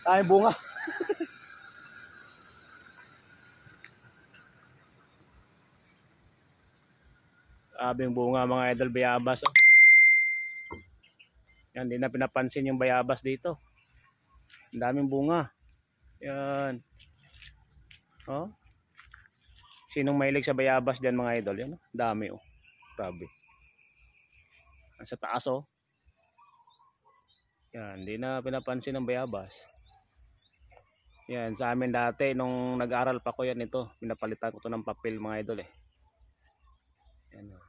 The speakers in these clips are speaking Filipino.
Ay, bunga. Abing bunga mga idol, bayabas. Oh. Yan, hindi na pinapansin yung bayabas dito. Ang daming bunga. Yan. Oh. Sinong mahilig sa bayabas dyan mga idol? Yan, oh. Dami oh. Grabe. Sa taas oh. Yan, hindi na pinapansin ng bayabas. Yan, sa amin dati nung nag-aral pa ko yan ito. Pinapalitan ko to ng papel mga idol eh. Yan oh.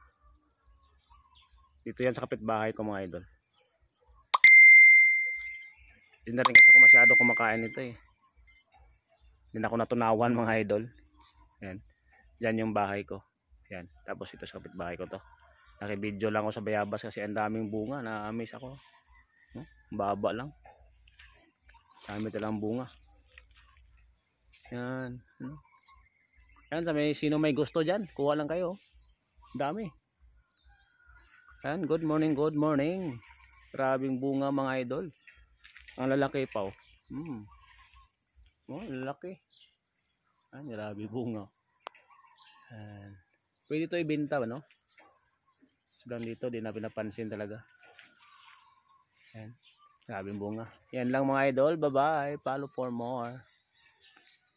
Dito yan sa kapitbahay ko mga idol. Hindi na rin kasi ako masyado kumakain nito eh. Hindi na ako natunawan mga idol. Yan. Yan yung bahay ko. Yan. Tapos ito sa kapitbahay ko to. Naki-video lang ako sa bayabas kasi ang daming bunga. Na-amaze ako. Baba lang. Dami talang bunga. Yan. Yan sa may sino may gusto dyan. Kuha lang kayo. Dami. Yan. Good morning. Good morning. Grabing bunga mga idol. Ang lalaki pa oh. Oh, lalaki. Yan. Grabe bunga. Yan. Pwede ito ibenta no? So dito di na pinapansin talaga. Yan. Grabing bunga. Yan lang mga idol. Bye bye. Follow for more.